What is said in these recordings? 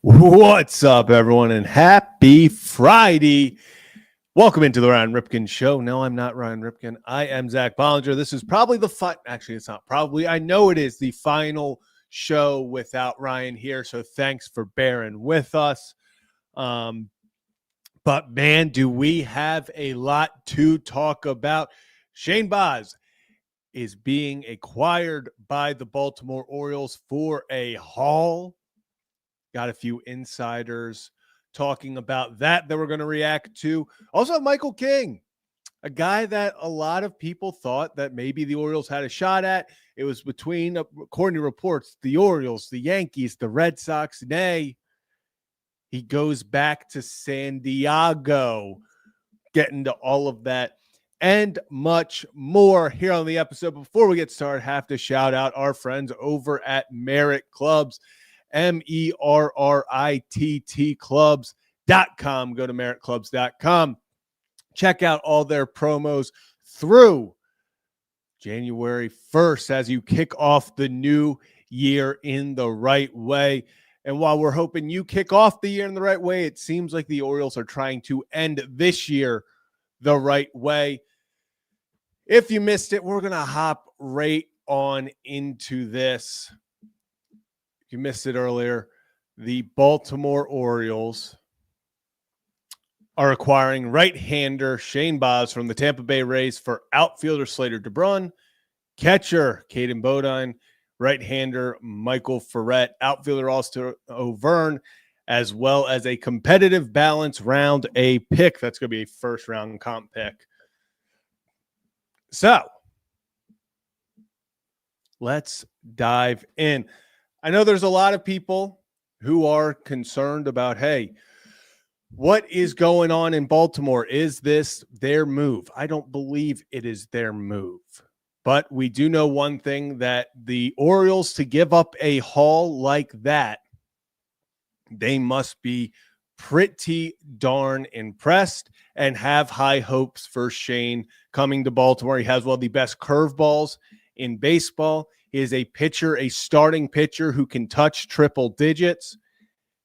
What's up, everyone, and happy Friday. Welcome into the Ryan Ripken Show. No, I'm not Ryan Ripken. I am Zach Bollinger. This is probably actually, it's not probably. I know it is the final show without Ryan here, so thanks for bearing with us. But, man, do we have a lot to talk about. Shane Baz is being acquired by the Baltimore Orioles for a haul. Got a few insiders talking about that we're going to react to. Also, Michael King, a guy that a lot of people thought that maybe the Orioles had a shot at. It was between, according to reports, the Orioles, the Yankees, the Red Sox. Nay, he goes back to San Diego. Getting to all of that and much more here on the episode. Before we get started, have to shout out our friends over at Merit Clubs. MERRITT clubs.com. Go to meritclubs.com. Check out all their promos through January 1st as you kick off the new year in the right way. And while we're hoping you kick off the year in the right way, it seems like the Orioles are trying to end this year the right way. If you missed it, we're going to hop right on into this. You missed it earlier. The Baltimore Orioles are acquiring right-hander Shane Baz from the Tampa Bay Rays for outfielder Slater DeBrun, catcher Caden Bodine, right-hander Michael Ferret, outfielder Austin O'Verne, as well as a competitive balance round A pick. That's going to be a first-round comp pick. So, let's dive in. I know there's a lot of people who are concerned about, hey, what is going on in Baltimore? Is this their move? I don't believe it is their move. But we do know one thing, that the Orioles, to give up a haul like that, they must be pretty darn impressed and have high hopes for Shane coming to Baltimore. He has one of the best curveballs in baseball. He is a pitcher, a starting pitcher who can touch triple digits.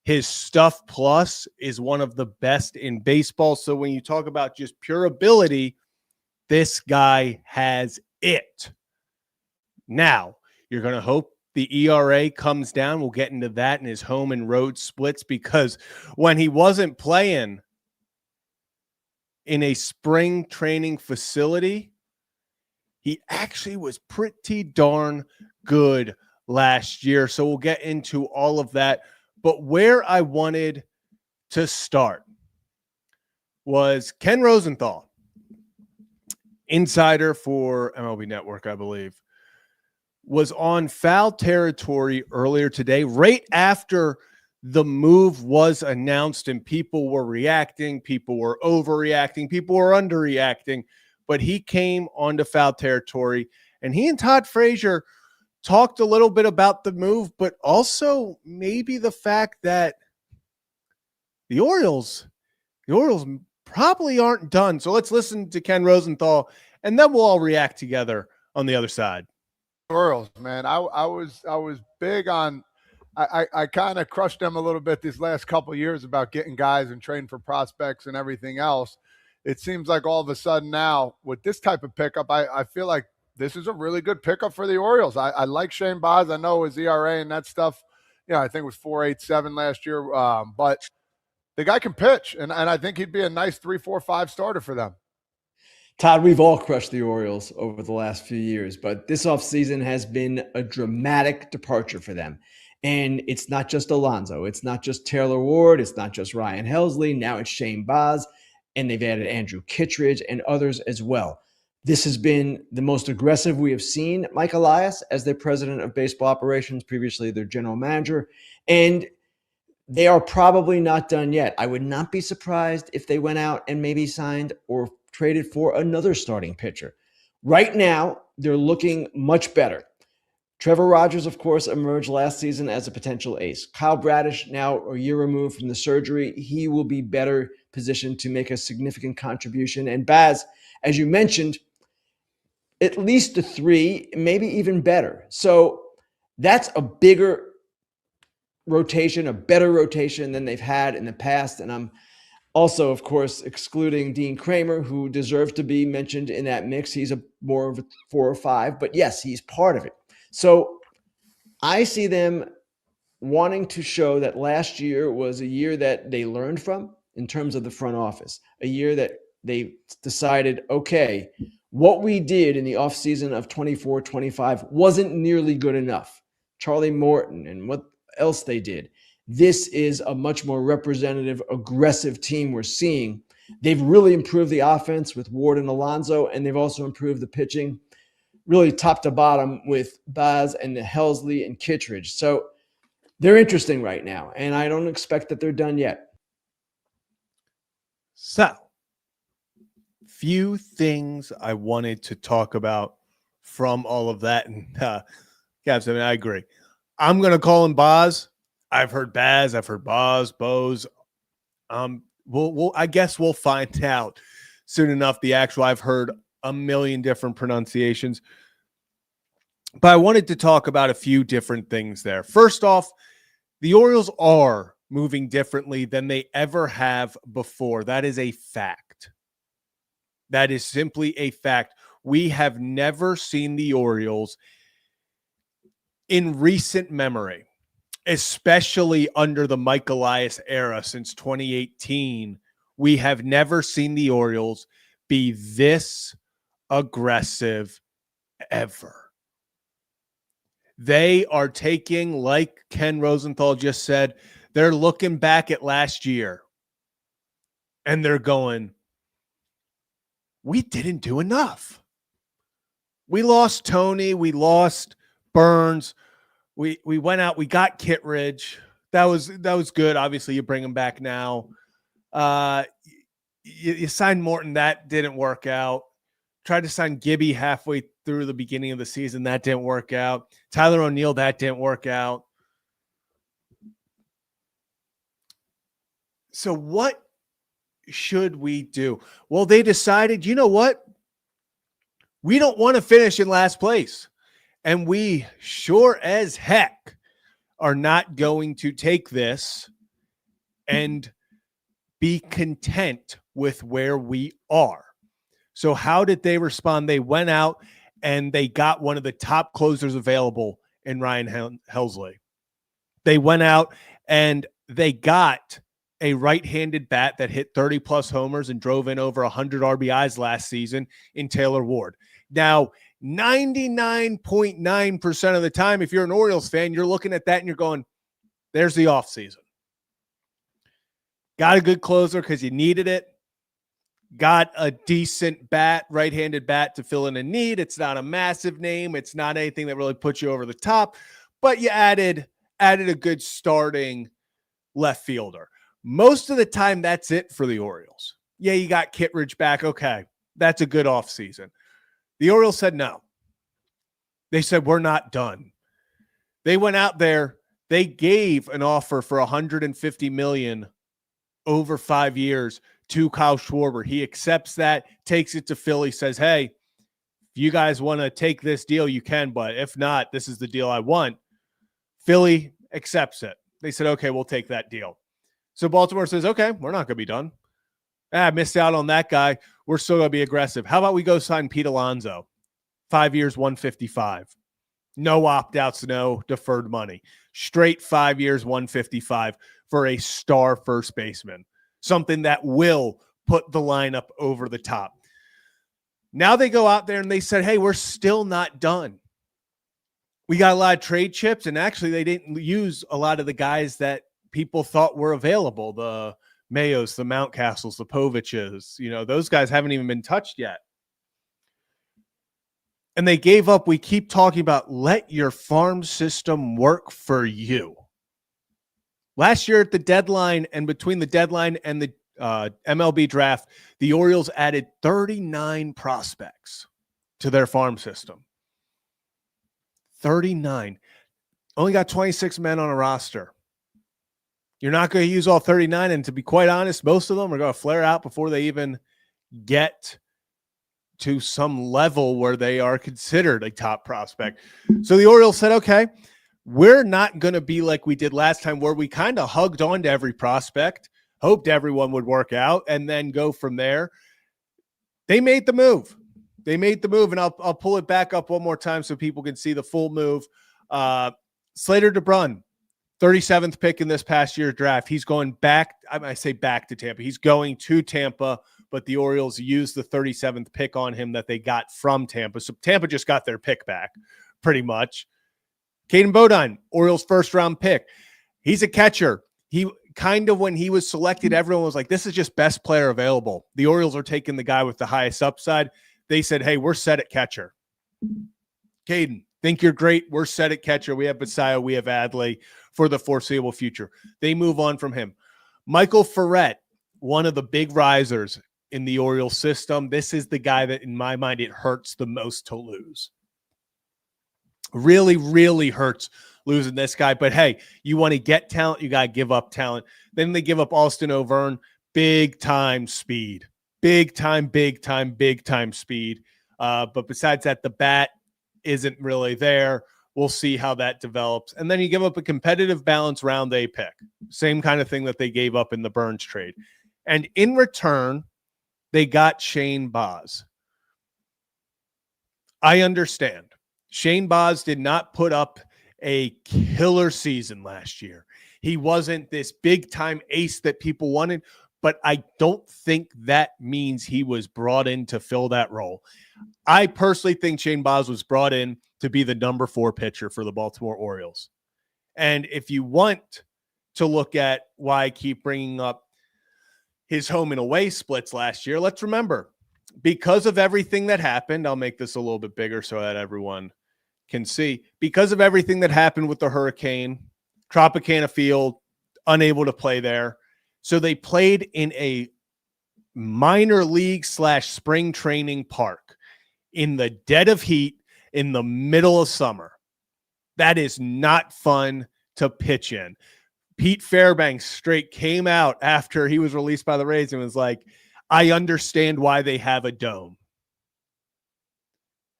His stuff plus is one of the best in baseball. So when you talk about just pure ability, this guy has it. Now, you're going to hope the ERA comes down. We'll get into that in his home and road splits, because when he wasn't playing in a spring training facility, he actually was pretty darn good last year. So we'll get into all of that. But where I wanted to start was Ken Rosenthal, insider for MLB Network, I believe, was on Foul Territory earlier today, right after the move was announced, and people were reacting, people were overreacting, people were underreacting. But he came onto Foul Territory, and he and Todd Frazier talked a little bit about the move, but also maybe the fact that the Orioles probably aren't done. So let's listen to Ken Rosenthal, and then we'll all react together on the other side. Orioles, man, I was big on. I kind of crushed them a little bit these last couple of years about getting guys and trading for prospects and everything else. It seems like all of a sudden now with this type of pickup, I feel like this is a really good pickup for the Orioles. I like Shane Baz. I know his ERA and that stuff, I think it was 4.87 last year. But the guy can pitch, and I think he'd be a nice 3, 4, 5 starter for them. Todd, we've all crushed the Orioles over the last few years, but this offseason has been a dramatic departure for them. And it's not just Alonso. It's not just Taylor Ward. It's not just Ryan Helsley. Now it's Shane Baz, and they've added Andrew Kittredge and others as well. This has been the most aggressive we have seen Mike Elias as their president of baseball operations, previously their general manager. And they are probably not done yet. I would not be surprised if they went out and maybe signed or traded for another starting pitcher. Right now, they're looking much better. Trevor Rogers, of course, emerged last season as a potential ace. Kyle Bradish, now a year removed from the surgery, he will be better positioned to make a significant contribution. And Baz, as you mentioned, at least a 3, maybe even better. So that's a bigger rotation, a better rotation than they've had in the past. And I'm also, of course, excluding Dean Kramer, who deserves to be mentioned in that mix. He's a more of a 4 or 5, but yes, he's part of it. So I see them wanting to show that last year was a year that they learned from in terms of the front office, a year that they decided, okay, what we did in the offseason of 24-25 wasn't nearly good enough. Charlie Morton and what else they did. This is a much more representative, aggressive team we're seeing. They've really improved the offense with Ward and Alonso, and they've also improved the pitching, really top to bottom with Baz and Helsley and Kittredge. So they're interesting right now, and I don't expect that they're done yet. So, few things I wanted to talk about from all of that. And Gabs, I mean, I agree. I'm going to call him Baz. I've heard Baz. I've heard Baz, Bose. I guess we'll find out soon enough. The actual, I've heard a million different pronunciations. But I wanted to talk about a few different things there. First off, the Orioles are moving differently than they ever have before. That is a fact. That is simply a fact. We have never seen the Orioles in recent memory, especially under the Mike Elias era since 2018. We have never seen the Orioles be this aggressive ever. They are taking, like Ken Rosenthal just said, they're looking back at last year and they're going, we didn't do enough. We lost Tony. We lost Burns. We went out. We got Kittredge. That was good. Obviously, you bring him back now. You signed Morton. That didn't work out. Tried to sign Gibby halfway through the beginning of the season. That didn't work out. Tyler O'Neill. That didn't work out. So what should we do? Well, they decided, you know what? We don't want to finish in last place. And we sure as heck are not going to take this and be content with where we are. So how did they respond? They went out and they got one of the top closers available in Ryan Helsley. They went out and they got a right-handed bat that hit 30-plus homers and drove in over 100 RBIs last season in Taylor Ward. Now, 99.9% of the time, if you're an Orioles fan, you're looking at that and you're going, there's the offseason. Got a good closer because you needed it. Got a decent bat, right-handed bat to fill in a need. It's not a massive name. It's not anything that really puts you over the top, but you added a good starting left fielder. Most of the time, that's it for the Orioles. Yeah, you got Kittredge back. Okay, that's a good offseason. The Orioles said no. They said, we're not done. They went out there. They gave an offer for $150 million over 5 years to Kyle Schwarber. He accepts that, takes it to Philly, says, hey, if you guys want to take this deal, you can, but if not, this is the deal I want. Philly accepts it. They said, okay, we'll take that deal. So Baltimore says, okay, we're not going to be done. I missed out on that guy. We're still going to be aggressive. How about we go sign Pete Alonso? 5 years, 155. No opt-outs, no deferred money. Straight 5 years, 155 for a star first baseman. Something that will put the lineup over the top. Now they go out there and they said, hey, we're still not done. We got a lot of trade chips, and actually they didn't use a lot of the guys that people thought were available. The Mayos, the Mountcastles, the Poviches, those guys haven't even been touched yet. And they gave up. We keep talking about let your farm system work for you. Last year at the deadline and between the deadline and the MLB draft, the Orioles added 39 prospects to their farm system. 39. Only got 26 men on a roster. You're not going to use all 39, and to be quite honest, most of them are going to flare out before they even get to some level where they are considered a top prospect. So the Orioles said, okay, we're not going to be like we did last time where we kind of hugged on to every prospect, hoped everyone would work out, and then go from there. They made the move. And I'll pull it back up one more time so people can see the full move. Slater DeBrun, 37th pick in this past year's draft. He's going back. I say back to Tampa. He's going to Tampa, but the Orioles used the 37th pick on him that they got from Tampa. So Tampa just got their pick back pretty much. Caden Bodine, Orioles first round pick. He's a catcher. He kind of, when he was selected, everyone was like, this is just best player available. The Orioles are taking the guy with the highest upside. They said, hey, we're set at catcher. Caden, think you're great. We're set at catcher. We have Basayo. We have Adley for the foreseeable future. They move on from him. Michael Ferret, one of the big risers in the Orioles system. This is the guy that, in my mind, it hurts the most to lose. Really, really hurts losing this guy. But hey, you want to get talent, you got to give up talent. Then they give up Austin O'Verne, big time speed. Big time speed. But besides that, the bat isn't really there. We'll see how that develops. And then you give up a competitive balance round A pick. Same kind of thing that they gave up in the Burns trade. And in return, they got Shane Baz. I understand. Shane Baz did not put up a killer season last year. He wasn't this big-time ace that people wanted, but I don't think that means he was brought in to fill that role. I personally think Shane Baz was brought in to be the number 4 pitcher for the Baltimore Orioles. And if you want to look at why I keep bringing up his home and away splits last year, let's remember, because of everything that happened, I'll make this a little bit bigger so that everyone can see. Because of everything that happened with the hurricane, Tropicana Field, unable to play there. So they played in a minor league / spring training park in the dead of heat in the middle of summer. That is not fun to pitch in. Pete Fairbanks straight came out after he was released by the Rays and was like, I understand why they have a dome.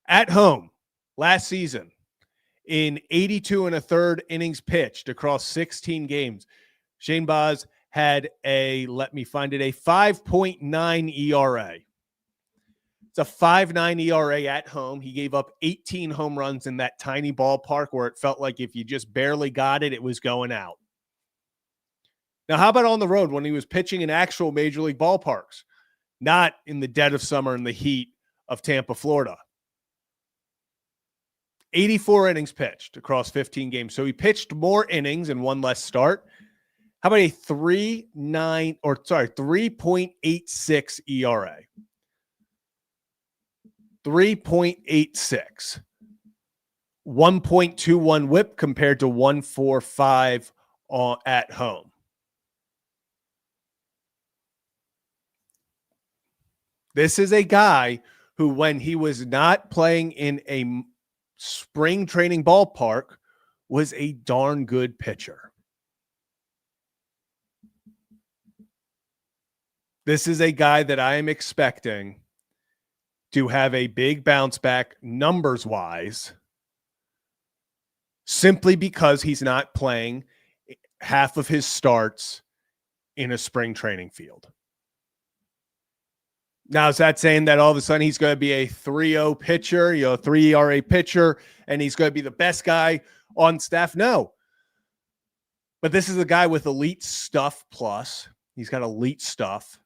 At home, last season, in 82 1/3 innings pitched across 16 games, Shane Baz had a 5.9 ERA. It's a 5.9 ERA at home. He gave up 18 home runs in that tiny ballpark where it felt like if you just barely got it, it was going out. Now, how about on the road when he was pitching in actual major league ballparks, not in the dead of summer in the heat of Tampa, Florida? 84 innings pitched across 15 games. So he pitched more innings and one less start. How about a 3.86 ERA? 3.86. 1.21 whip compared to 1.45 at home. This is a guy who, when he was not playing in a spring training ballpark, was a darn good pitcher. This is a guy that I am expecting to have a big bounce back numbers wise, simply because he's not playing half of his starts in a spring training field. Now, is that saying that all of a sudden he's going to be a 3.0 pitcher, 3 ERA pitcher, and he's going to be the best guy on staff? No. But this is a guy with elite stuff plus. He's got elite stuff.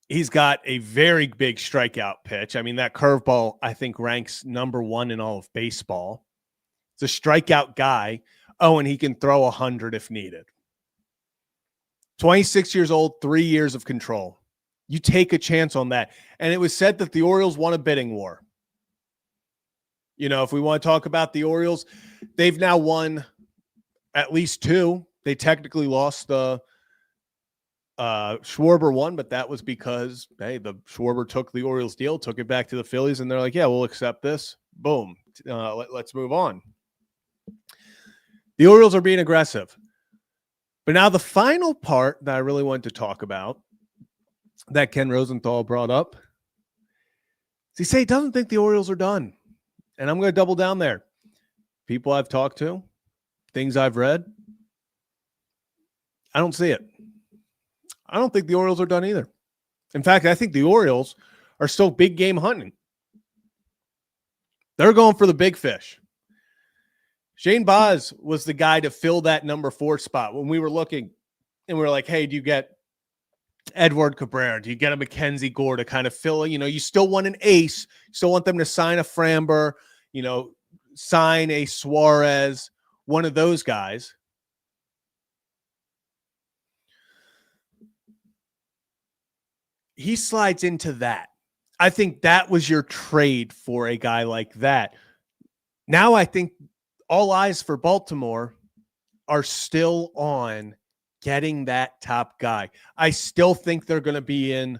He's got a very big strikeout pitch. I mean, that curveball, I think, ranks number 1 in all of baseball. It's a strikeout guy. Oh, and he can throw 100 if needed. 26 years old, 3 years of control. You take a chance on that. And it was said that the Orioles won a bidding war. If we want to talk about the Orioles, they've now won at least 2. They technically lost the Schwarber won, but that was because, hey, the Schwarber took the Orioles deal, took it back to the Phillies, and they're like, yeah, we'll accept this. Boom. Let's move on. The Orioles are being aggressive. But now the final part that I really wanted to talk about that Ken Rosenthal brought up is he said he doesn't think the Orioles are done. And I'm going to double down there. People I've talked to, things I've read, I don't see it. I don't think the Orioles are done either. In fact, I think the Orioles are still big game hunting. They're going for the big fish. Shane Baz was the guy to fill that number 4 spot when we were looking and we were like, hey, do you get Edward Cabrera? Do you get a Mackenzie Gore to kind of fill? You still want an ace. You still want them to sign a Framber, sign a Suarez, one of those guys. He slides into that. I think that was your trade for a guy like that. Now I think all eyes for Baltimore are still on getting that top guy. I still think they're going to be in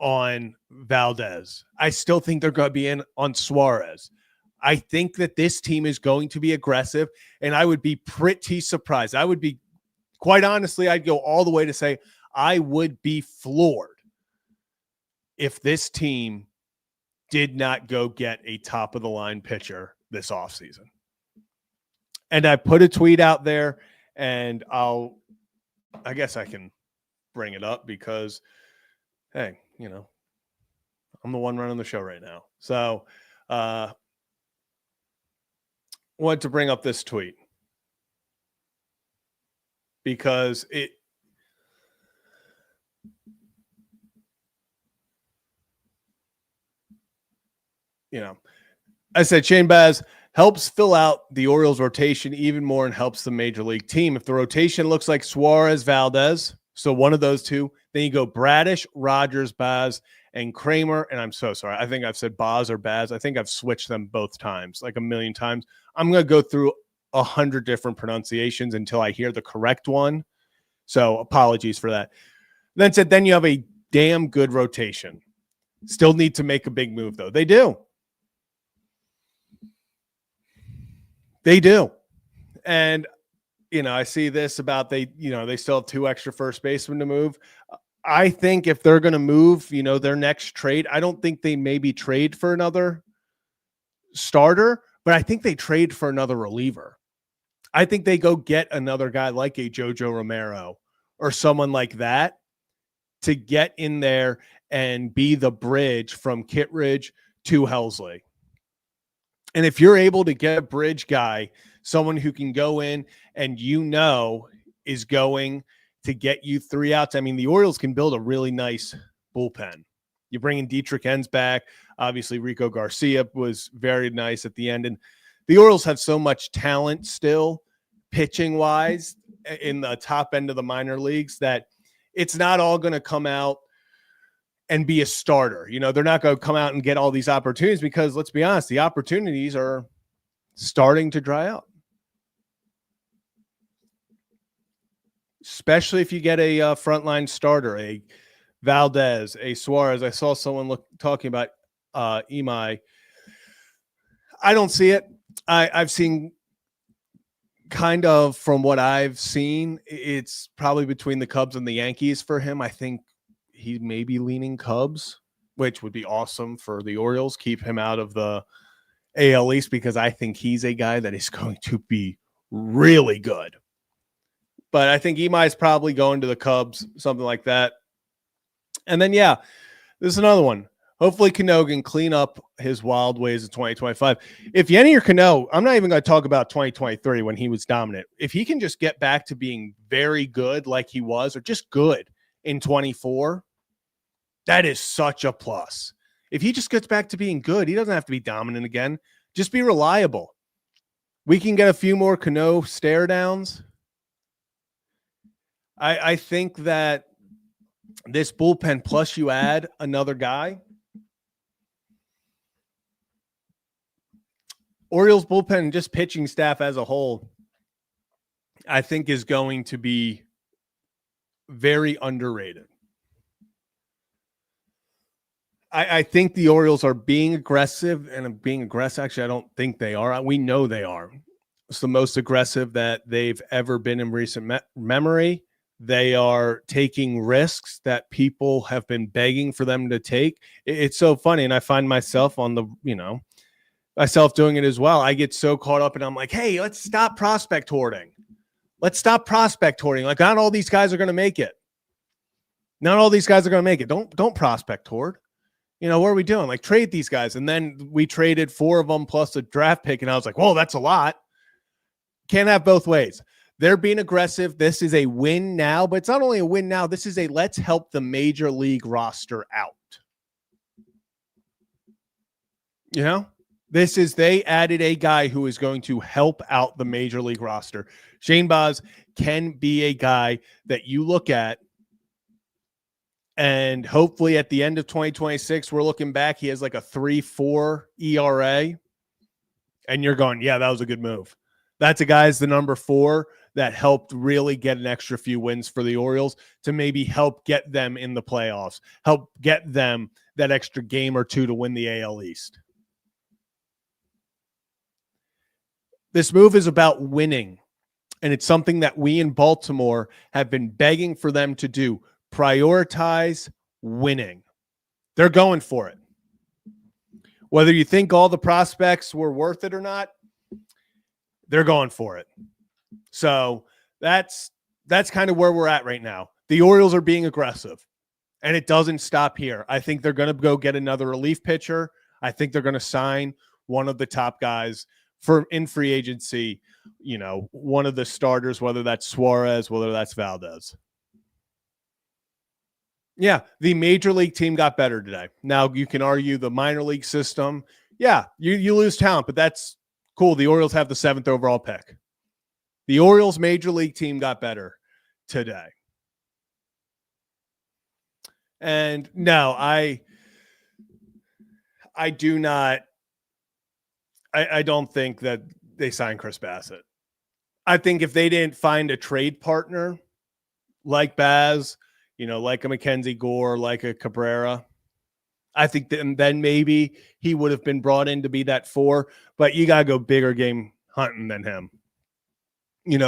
on Valdez. I still think they're going to be in on Suarez. I think that this team is going to be aggressive, and I would be pretty surprised. I would be, quite honestly, I'd go all the way to say I would be floored if this team did not go get a top-of-the-line pitcher this offseason. And I put a tweet out there, and I guess I can bring it up because, hey, I'm the one running the show right now. So, wanted to bring up this tweet because I said Shane Baz helps fill out the Orioles rotation even more and helps the major league team. If the rotation looks like Suarez, Valdez, so one of those two, then you go Bradish, Rogers, Baz, and Kramer. And I'm so sorry. I think I've said Baz or Baz. I think I've switched them both times, like a million times. I'm going to go through 100 different pronunciations until I hear the correct one. So apologies for that. Then you have a damn good rotation. Still need to make a big move, though. They do. They do. And, I see this about they still have 2 extra first basemen to move. I think if they're going to move, their next trade, I don't think they maybe trade for another starter, but I think they trade for another reliever. I think they go get another guy like a Jojo Romero or someone like that to get in there and be the bridge from Kittredge to Helsley. And if you're able to get a bridge guy, someone who can go in and is going to get you 3 outs. I mean, the Orioles can build a really nice bullpen. You bring in Dietrich Enns back. Obviously, Rico Garcia was very nice at the end. And the Orioles have so much talent still, pitching-wise, in the top end of the minor leagues that it's not all going to come out and be a starter. They're not going to come out and get all these opportunities because, let's be honest, the opportunities are starting to dry out. Especially if you get a frontline starter, a Valdez, a Suarez. I saw someone talking about Imai. I don't see it. I've seen kind of from what I've seen, it's probably between the Cubs and the Yankees for him. I think he may be leaning Cubs, which would be awesome for the Orioles. Keep him out of the AL East because I think he's a guy that is going to be really good. But I think Imai is probably going to the Cubs, something like that. And then, this is another one. Hopefully Cano can clean up his wild ways in 2025. If Yenny or Cano, I'm not even going to talk about 2023 when he was dominant. If he can just get back to being very good like he was, or just good in 24, that is such a plus. If he just gets back to being good, he doesn't have to be dominant again. Just be reliable. We can get a few more Cano stare downs. I think that this bullpen, plus you add another guy, Orioles bullpen and just pitching staff as a whole, I think is going to be very underrated. I think the Orioles are being aggressive, and being aggressive, actually, I don't think they are. We know they are. It's the most aggressive that they've ever been in recent memory. They are taking risks that people have been begging for them to take. It's so funny, and I find myself on the, myself doing it as well. I get so caught up and I'm like, hey, let's stop prospect hoarding. Let's stop prospect hoarding. Like, not all these guys are going to make it. Not all these guys are going to make it. Don't prospect hoard. What are we doing? Like, trade these guys. And then we traded 4 of them plus a draft pick. And I was like, whoa, that's a lot. Can't have both ways. They're being aggressive. This is a win now, but it's not only a win now. This is a let's help the major league roster out. They added a guy who is going to help out the major league roster. Shane Baz can be a guy that you look at, and hopefully at the end of 2026, we're looking back, he has like a 3.4 ERA, and you're going, yeah, that was a good move. That's a guy as the number 4 that helped really get an extra few wins for the Orioles to maybe help get them in the playoffs, help get them that extra game or 2 to win the AL East. This move is about winning, and it's something that we in Baltimore have been begging for them to do. Prioritize winning. They're going for it. Whether you think all the prospects were worth it or not, they're going for it. So that's kind of where we're at right now. The Orioles are being aggressive, and it doesn't stop here. I think they're going to go get another relief pitcher. I think they're going to sign one of the top guys in free agency, one of the starters, whether that's Suarez, whether that's Valdez. Yeah, the major league team got better today. Now, you can argue the minor league system. Yeah, you lose talent, but that's cool. The Orioles have the 7th overall pick. The Orioles major league team got better today. And no, I do not. I don't think that they signed Chris Bassett. I think if they didn't find a trade partner like Baz, like a Mackenzie Gore, like a Cabrera, I think then maybe he would have been brought in to be that 4. But you got to go bigger game hunting than him.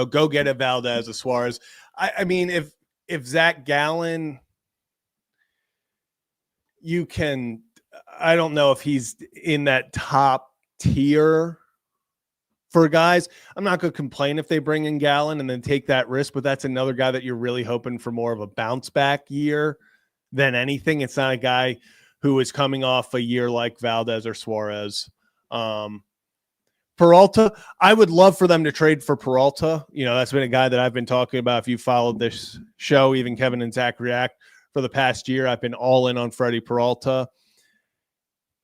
Go get a Valdez, a Suarez. I mean, if Zach Gallen, you can, I don't know if he's in that top tier for guys. I'm not going to complain if they bring in Gallen and then take that risk, but that's another guy that you're really hoping for more of a bounce back year than anything. It's not a guy who is coming off a year like Valdez or Suarez. Peralta, I would love for them to trade for Peralta. That's been a guy that I've been talking about. If you followed this show, even Kevin and Zach React, for the past year, I've been all in on Freddie Peralta.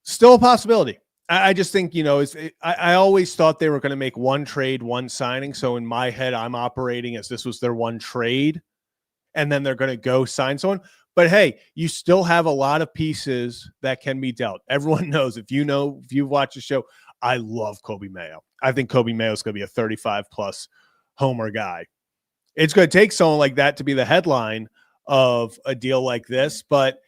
Still a possibility. I just think, I always thought they were going to make one trade, one signing. So in my head, I'm operating as this was their one trade, and then they're going to go sign someone. But hey, you still have a lot of pieces that can be dealt. Everyone knows, if you've watched the show, I love Kobe Mayo. I think Kobe Mayo is going to be a 35-plus homer guy. It's going to take someone like that to be the headline of a deal like this, but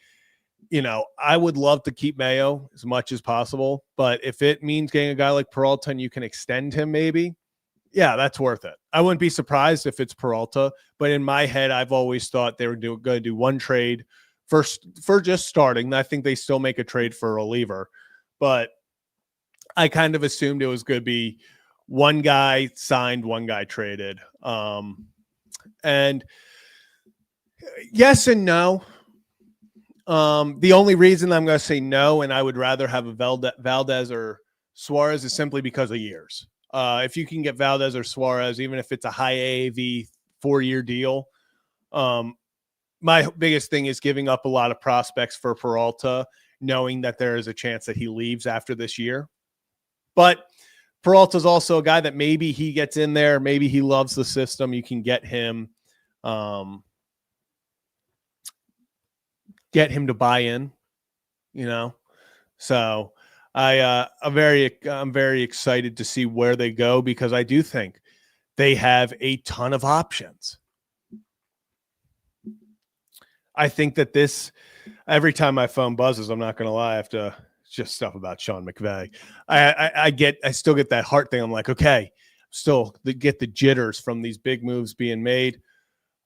I would love to keep Mayo as much as possible, but if it means getting a guy like Peralta and you can extend him, maybe, yeah, that's worth it. I wouldn't be surprised if it's Peralta, but in my head, I've always thought they were going to do one trade for just starting. I think they still make a trade for a reliever, but I kind of assumed it was going to be one guy signed, one guy traded. And yes and no. The only reason I'm going to say no, and I would rather have a Valdez or Suarez, is simply because of years. If you can get Valdez or Suarez, even if it's a high AAV 4-year deal, my biggest thing is giving up a lot of prospects for Peralta, knowing that there is a chance that he leaves after this year. But Peralta's also a guy that maybe he gets in there, maybe he loves the system. You can get him to buy in, So I'm very excited to see where they go, because I do think they have a ton of options. I think that every time my phone buzzes, I'm not going to lie, I have to just stuff about Sean McVay. I still get that heart thing. I'm like, okay, still get the jitters from these big moves being made,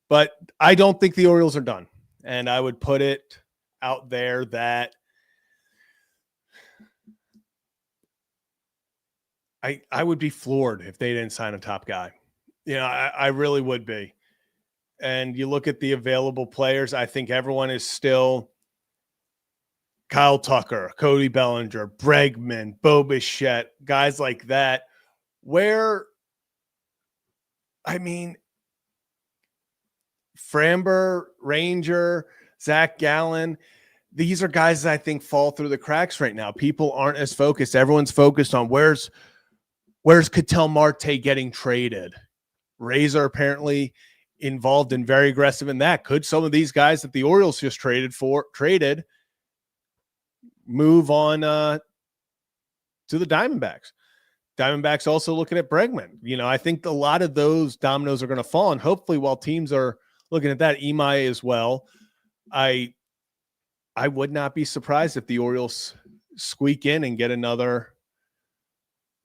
but I don't think the Orioles are done. And I would put it out there that I would be floored if they didn't sign a top guy. I really would be. And you look at the available players, I think everyone is still Kyle Tucker, Cody Bellinger, Bregman, Bo Bichette, guys like that, where, I mean, Framber, Ranger, Zach Gallen, these are guys that I think fall through the cracks right now. People aren't as focused. Everyone's focused on where's Ketel Marte getting traded. Rays are apparently involved and very aggressive in that. Could some of these guys that the Orioles just traded move on to the Diamondbacks? Diamondbacks also looking at Bregman. I think a lot of those dominoes are going to fall, and hopefully while teams are looking at that, Imai as well, I would not be surprised if the Orioles squeak in and get another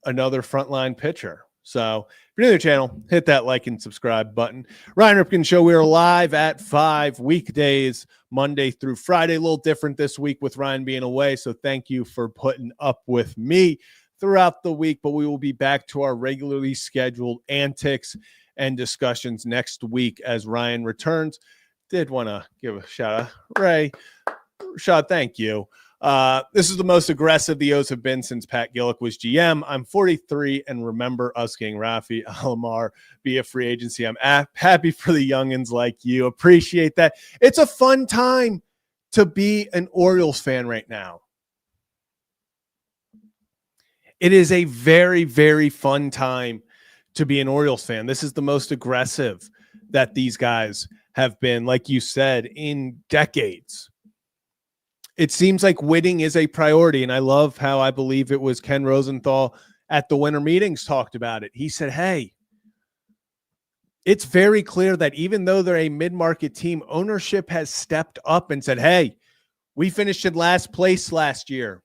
frontline pitcher. So if you're new to the channel, hit that like and subscribe button. Ryan Ripken Show. We are live at 5 weekdays, Monday through Friday. A little different this week with Ryan being away. So thank you for putting up with me throughout the week, but we will be back to our regularly scheduled antics and discussions next week as Ryan returns. Did want to give a shout out. Ray, Rashad, thank you. This is the most aggressive the O's have been since Pat Gillick was GM. I'm 43 and remember us getting Rafi Alomar via free agency. I'm happy for the youngins like you. Appreciate that. It's a fun time to be an Orioles fan right now. It is a very, very fun time to be an Orioles fan. This is the most aggressive that these guys have been, like you said, in decades. It seems like winning is a priority, and I love how I believe it was Ken Rosenthal at the winter meetings talked about it. He said, hey, it's very clear that even though they're a mid-market team, ownership has stepped up and said, hey, we finished in last place last year.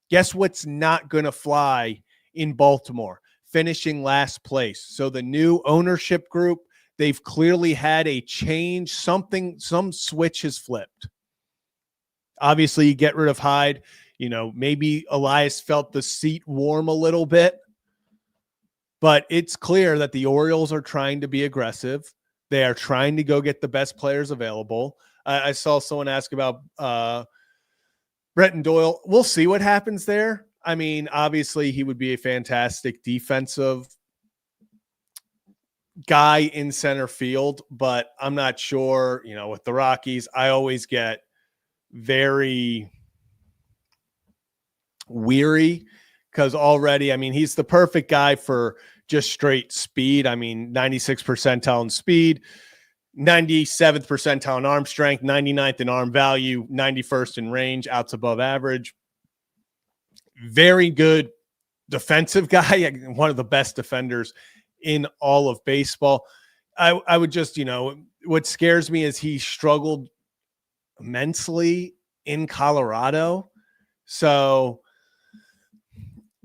Guess what's not going to fly in Baltimore? Finishing last place. So the new ownership group, they've clearly had a change. Some switch has flipped. Obviously, you get rid of Hyde. Maybe Elias felt the seat warm a little bit. But it's clear that the Orioles are trying to be aggressive. They are trying to go get the best players available. I saw someone ask about Bretton Doyle. We'll see what happens there. I mean, obviously, he would be a fantastic defensive guy in center field, but I'm not sure, with the Rockies, I always get very weary because already, I mean, he's the perfect guy for just straight speed. I mean, 96th percentile in speed, 97th percentile in arm strength, 99th in arm value, 91st in range, outs above average. Very good defensive guy, one of the best defenders in all of baseball. I would just, what scares me is he struggled immensely in Colorado. So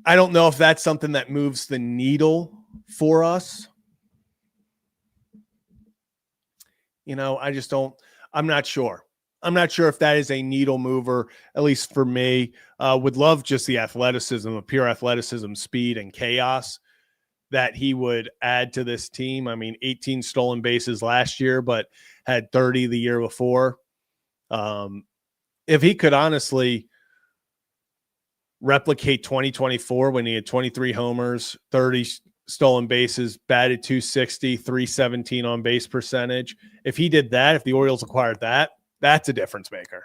I don't know if that's something that moves the needle for us. I just don't, I'm not sure. I'm not sure if that is a needle mover, at least for me. Would love just the athleticism, the pure athleticism, speed, and chaos that he would add to this team. I mean, 18 stolen bases last year, but had 30 the year before. If he could honestly replicate 2024 when he had 23 homers, 30 stolen bases, batted 260, 317 on base percentage. If he did that, if the Orioles acquired that, that's a difference maker.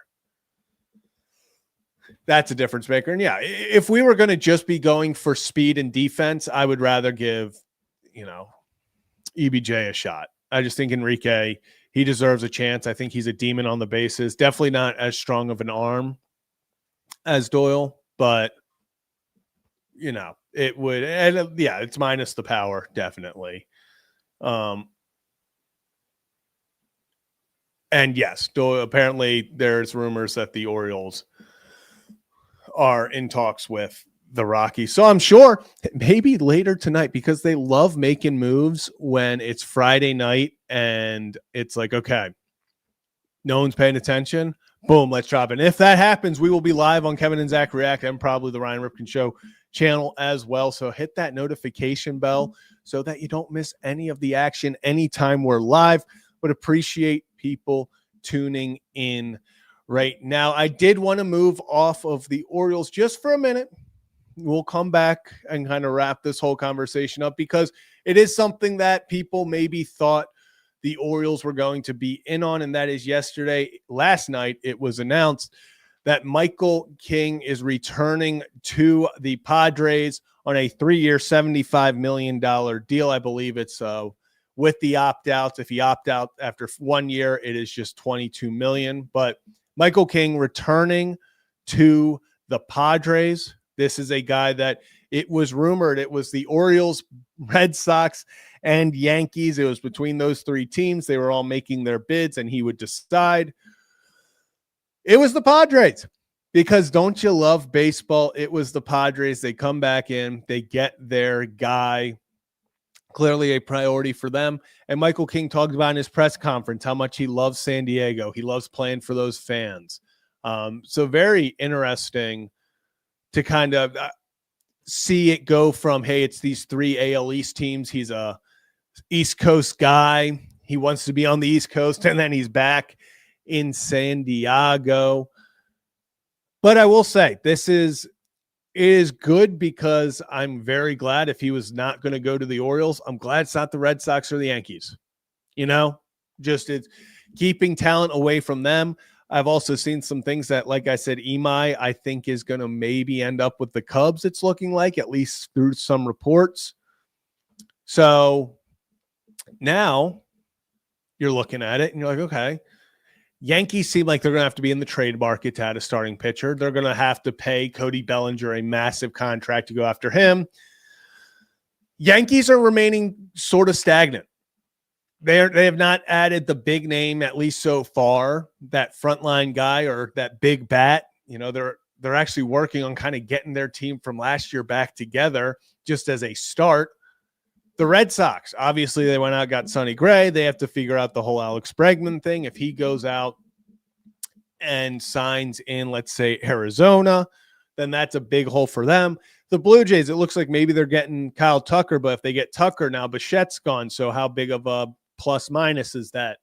That's a difference maker. And yeah, if we were going to just be going for speed and defense, I would rather give, EBJ a shot. I just think Enrique, he deserves a chance. I think he's a demon on the bases. Definitely not as strong of an arm as Doyle, but it would, and yeah, it's minus the power, definitely. And yes, Doyle, apparently there's rumors that the Orioles are in talks with the Rockies. So I'm sure maybe later tonight, because they love making moves when it's Friday night and it's like, okay, no one's paying attention. Boom, let's drop it. And if that happens, we will be live on Kevin and Zach React and probably the Ryan Ripken Show channel as well. So hit that notification bell so that you don't miss any of the action anytime we're live. But appreciate people tuning in right now. I did want to move off of the Orioles just for a minute. We'll come back and kind of wrap this whole conversation up because it is something that people maybe thought the Orioles were going to be in on, and that is last night, it was announced that Michael King is returning to the Padres on a 3-year, $75 million deal. I believe it's with the opt-outs. If he opt out after 1 year, it is just $22 million. But Michael King returning to the Padres. This is a guy that it was rumored it was the Orioles, Red Sox, and Yankees. It was between those three teams. They were all making their bids, and he would decide. It was the Padres because don't you love baseball? It was the Padres. They come back in. They get their guy. Clearly a priority for them. And Michael King talked about in his press conference how much he loves San Diego. He loves playing for those fans. So very interesting to kind of see it go from, hey, it's these three AL East teams. He's a East Coast guy. He wants to be on the East Coast, and then he's back in San Diego. But I will say this is good because I'm very glad if he was not going to go to the Orioles, I'm glad it's not the Red Sox or the Yankees. Just it's keeping talent away from them. I've also seen some things that, like I said, Imai, I think is going to maybe end up with the Cubs. It's looking like, at least through some reports. So now you're looking at it and you're like, okay, Yankees seem like they're going to have to be in the trade market to add a starting pitcher. They're going to have to pay Cody Bellinger a massive contract to go after him. Yankees are remaining sort of stagnant. They have not added the big name, at least so far, that frontline guy or that big bat. They're actually working on kind of getting their team from last year back together just as a start. The Red Sox, obviously, they went out, got Sonny Gray. They have to figure out the whole Alex Bregman thing. If he goes out and signs in, let's say, Arizona, then that's a big hole for them. The Blue Jays, it looks like maybe they're getting Kyle Tucker, but if they get Tucker now, Bichette's gone. So how big of a plus minus is that?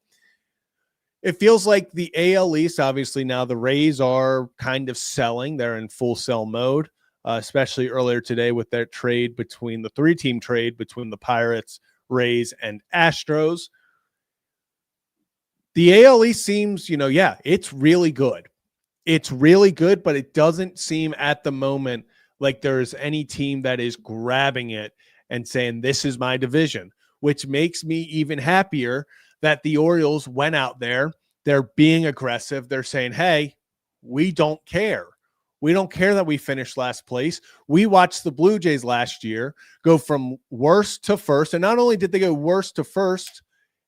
It feels like the AL East, obviously now the Rays are kind of selling. They're in full sell mode, especially earlier today with their trade between the 3-team trade between the Pirates, Rays, and Astros. The AL East seems, it's really good. It's really good, but it doesn't seem at the moment like there's any team that is grabbing it and saying, this is my division, which makes me even happier that the Orioles went out there. They're being aggressive. They're saying, hey, we don't care. We don't care that we finished last place. We watched the Blue Jays last year go from worst to first. And not only did they go worst to first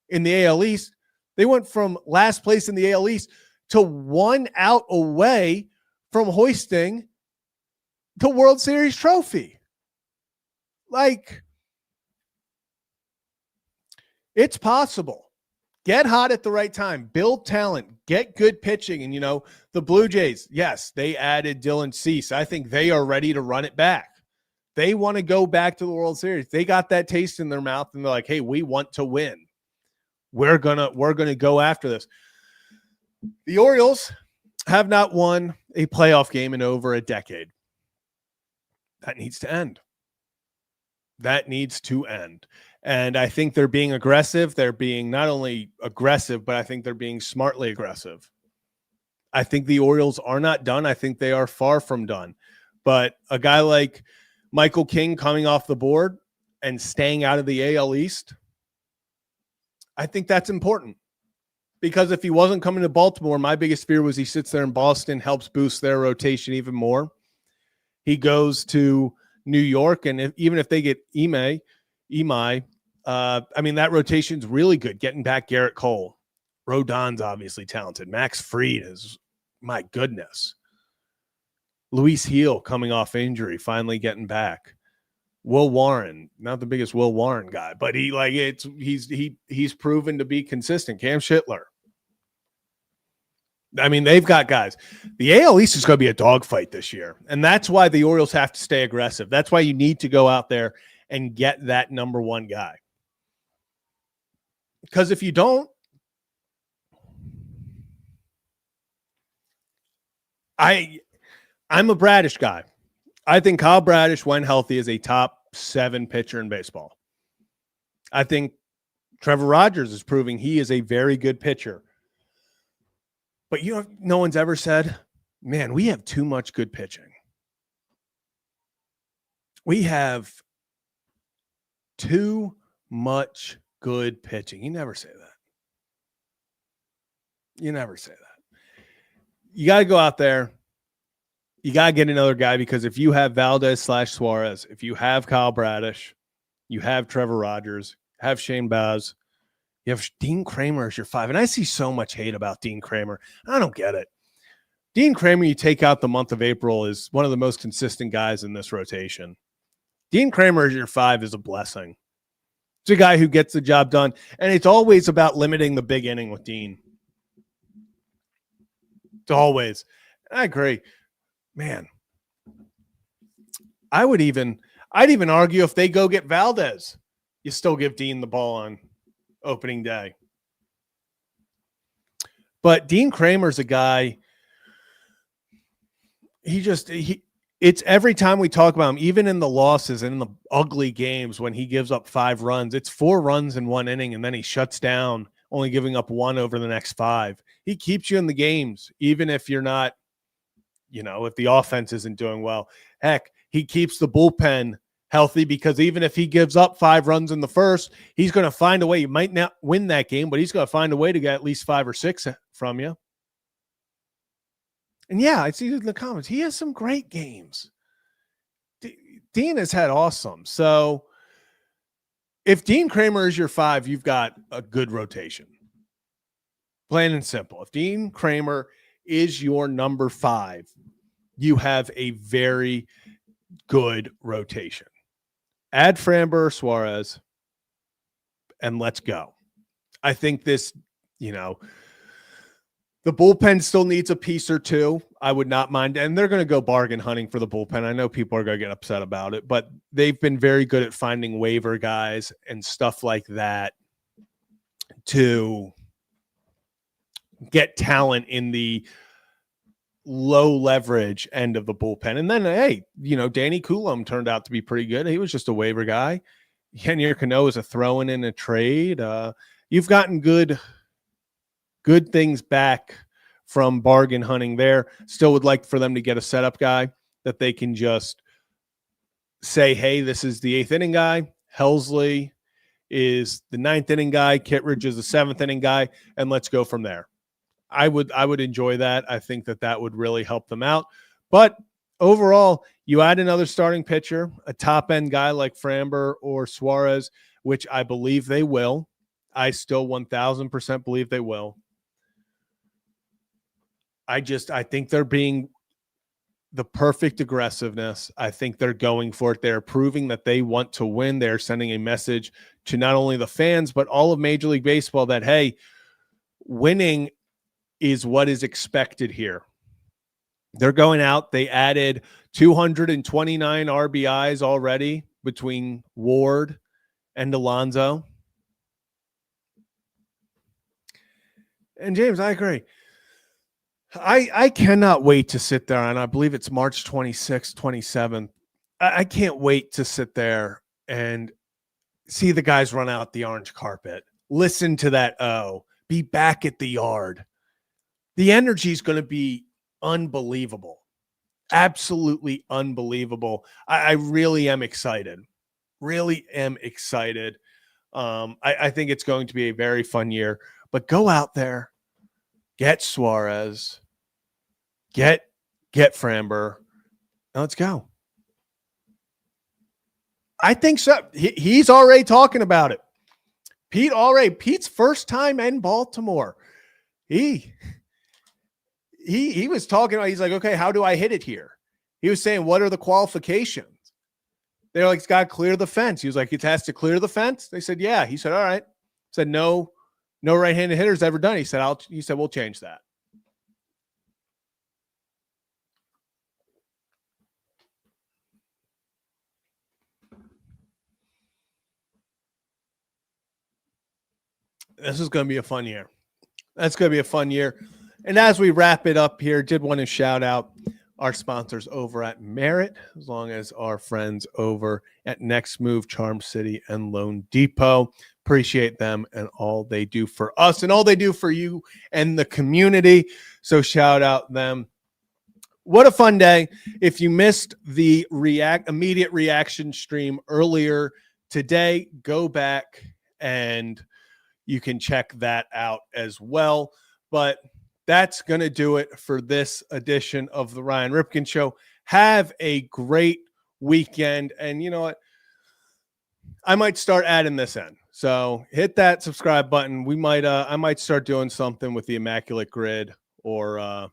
in the AL East, they went from last place in the AL East to 1 out away from hoisting the World Series trophy. Like, it's possible. Get hot at the right time. Build talent. Get good pitching. And, the Blue Jays, yes, they added Dylan Cease. I think they are ready to run it back. They want to go back to the World Series. They got that taste in their mouth, and they're like, hey, we want to win. We're gonna go after this. The Orioles have not won a playoff game in over a decade. That needs to end. That needs to end. And I think they're being aggressive. They're being not only aggressive, but I think they're being smartly aggressive. I think the Orioles are not done. I think they are far from done. But a guy like Michael King coming off the board and staying out of the AL East, I think that's important. Because if he wasn't coming to Baltimore, my biggest fear was he sits there in Boston, helps boost their rotation even more. He goes to New York, and even if they get Imai, that rotation's really good. Getting back Garrett Cole. Rodon's obviously talented. Max Fried is, my goodness. Luis Heel coming off injury, finally getting back. Will Warren, not the biggest Will Warren guy, but he's proven to be consistent. Cam Schittler. I mean, they've got guys. The AL East is going to be a dogfight this year, and that's why the Orioles have to stay aggressive. That's why you need to go out there and get that number one guy. Because if you don't, I'm a Bradish guy. I think Kyle Bradish, when healthy, is a top 7 pitcher in baseball. I think Trevor Rogers is proving he is a very good pitcher. But no one's ever said, man, we have too much good pitching. We have too much good pitching. You never say that. You never say that. You got to go out there. You got to get another guy, because if you have Valdez/Suarez, if you have Kyle Bradish, you have Trevor Rogers, have Shane Baz, you have Dean Kramer as your 5. And I see so much hate about Dean Kramer. I don't get it. Dean Kramer, you take out the month of April, is one of the most consistent guys in this rotation. Dean Kramer as your 5 is a blessing. It's a guy who gets the job done. And it's always about limiting the big inning with Dean. It's always. I agree. Man, I'd even argue if they go get Valdez, you still give Dean the ball on opening day. But Dean Kramer's a guy, it's every time we talk about him, even in the losses and in the ugly games when he gives up 5 runs, it's 4 runs in 1 inning, and then he shuts down, only giving up 1 over the next 5. He keeps you in the games, even if you're not, if the offense isn't doing well. Heck, he keeps the bullpen healthy, because even if he gives up 5 runs in the first, he's going to find a way. You might not win that game, but he's going to find a way to get at least 5 or 6 from you. And yeah, I see in the comments, he has some great games. Dean has had awesome. So if Dean Kramer is your 5, you've got a good rotation. Plain and simple. If Dean Kramer is your number 5, you have a very good rotation. Add Framber, Suarez, and let's go. I think this, the bullpen still needs a piece or two. I would not mind. And they're going to go bargain hunting for the bullpen. I know people are going to get upset about it, but they've been very good at finding waiver guys and stuff like that to get talent in the low leverage end of the bullpen. And then, hey, Danny Coulomb turned out to be pretty good. He was just a waiver guy. Yennier Cano is a throw-in in a trade. You've gotten good things back from bargain hunting there. Still would like for them to get a setup guy that they can just say, hey, this is the 8th inning guy. Helsley is the 9th inning guy. Kittredge is the 7th inning guy. And let's go from there. I would enjoy that. I think that would really help them out. But overall, you add another starting pitcher, a top-end guy like Framber or Suarez, which I believe they will. I still 1,000% believe they will. I think they're being the perfect aggressiveness. I think they're going for it. They're proving that they want to win. They're sending a message to not only the fans, but all of Major League Baseball that, hey, winning is what is expected here. They're going out. They added 229 RBIs already between Ward and Alonso. And James, I agree. I cannot wait to sit there, and I believe it's March 26th, 27th. I can't wait to sit there and see the guys run out the orange carpet, listen to that be back at the yard. The energy is going to be unbelievable, absolutely unbelievable. I really am excited, I think it's going to be a very fun year, but go out there, get Suarez, get Framber, and let's go. I think so. He's already talking about it. Pete's first time in Baltimore. He was talking about, he's like, okay, how do I hit it here? He was saying, what are the qualifications? They're like, it's got to clear the fence. He was like, it has to clear the fence. They said, yeah. He said, all right. He said, no right-handed hitters ever done. He said, we'll change that. this is going to be a fun year. That's going to be a fun year. And as we wrap it up here, did want to shout out our sponsors over at Merit, as long as our friends over at Next Move, Charm City, and Loan Depot. Appreciate them and all they do for us and all they do for you and the community. So shout out them. What a fun day. If you missed the immediate reaction stream earlier today, go back and you can check that out as well. But that's going to do it for this edition of the Ryan Ripken Show. Have a great weekend. And you know what? I might start adding this in. So hit that subscribe button. I might start doing something with the Immaculate Grid, or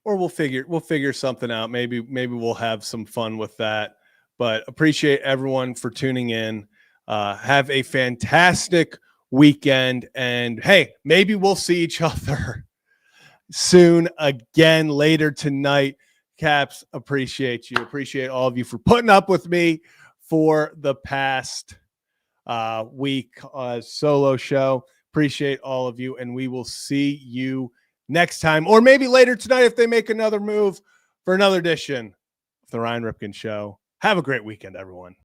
we'll figure something out. Maybe we'll have some fun with that. But appreciate everyone for tuning in. Have a fantastic weekend, and hey, maybe we'll see each other soon again later tonight. Caps, appreciate you. Appreciate all of you for putting up with me for the past week solo show. Appreciate all of you, and we will see you next time, or maybe later tonight if they make another move for another edition of the Ryan Ripken Show. Have a great weekend, everyone.